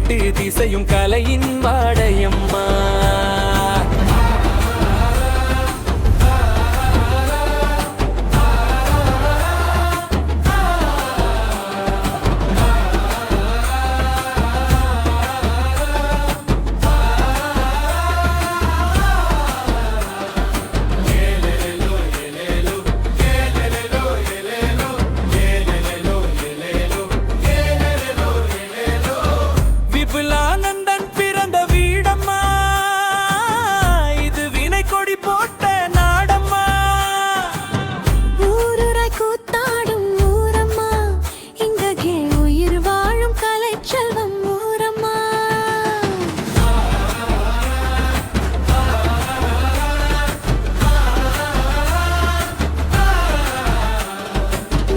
எட்டு திசையும் கலையின் வாடையம்மா. விபுலானந்தன் பிறந்த வீடம்மா, இது வினை கொடி போட்ட நாடம்மா. ஊருராய் கூத்தாடும் ஊரம்மா, இங்கே உயிர் வாழும் கலைச்செல்வம் ஊரம்மா.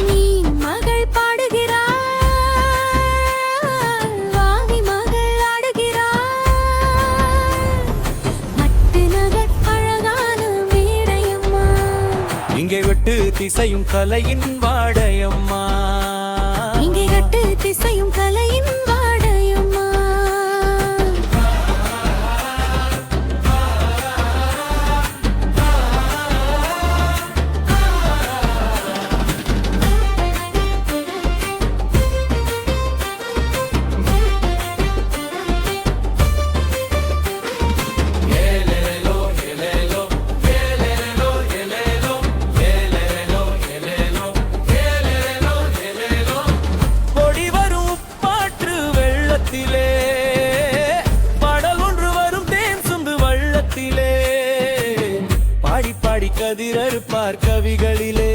நீ மகள் பாடுகிறாள், வாவி மகள் ஆடுகிறாள். மட்டு நகர் அழகான மேடையம்மா. இங்கே வெட்டு திசையும் கலையின் வாடையம்மா. இங்கே கட்டு திசையும் கலையின் வாடையம்மா. பொடி வரும் பாற்று வெள்ளத்திலே, பாடல் ஒன்று வரும் தேன் சுந்து வள்ளத்திலே. பாடி பாடி கதிரறுப்பார் கவிகளிலே,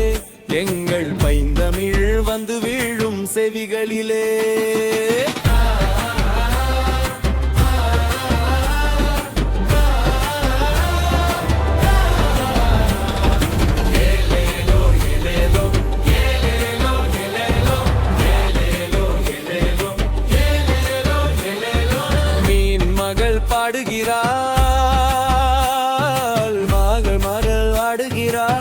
எங்கள் பைந்தமிழ் வந்து வீழும் செவிகளிலே. மீன் மகள் பாடுகிறாள், மகள் மகள் ஆடுகிறாள்.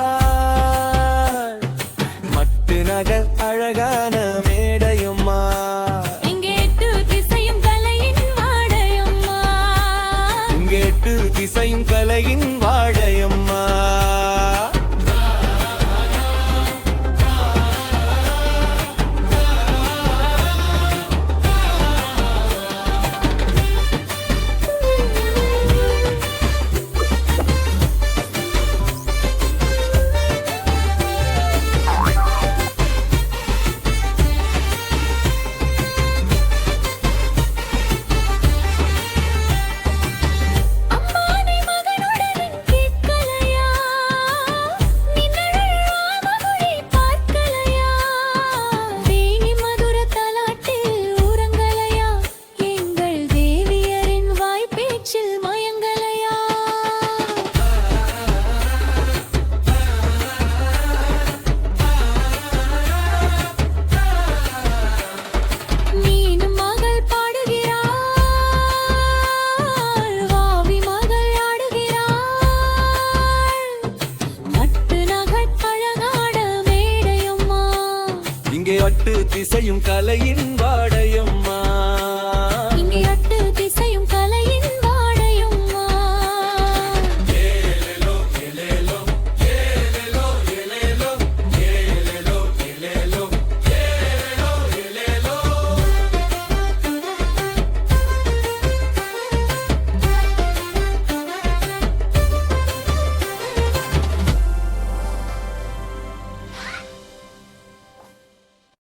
மட்டு நகர் அழகான மேடையம்மா. இங்கே எட்டு திசையும் கலையின் வாடையம்மா. இங்கே எட்டு திசையும் கலையின் வாடையம்மா. அம்மா நீ மகனுடன் கேட்கலையா, நின்னழல் ராமமொழி பார்க்கலையா, தேனி மதுர தலாட்டில் உறங்கலையா, எங்கள் தேவியரின் வாய்ப்பேச்சில் மயங்கலையா. நீனும் மகள் பாடுகிறாள், வாவி மகள் ஆடுகிறாள். மட்டு நகர் அழகான மேடையம்மா. இங்கே எட்டு திசையும் கலையின் வாடையம்மா.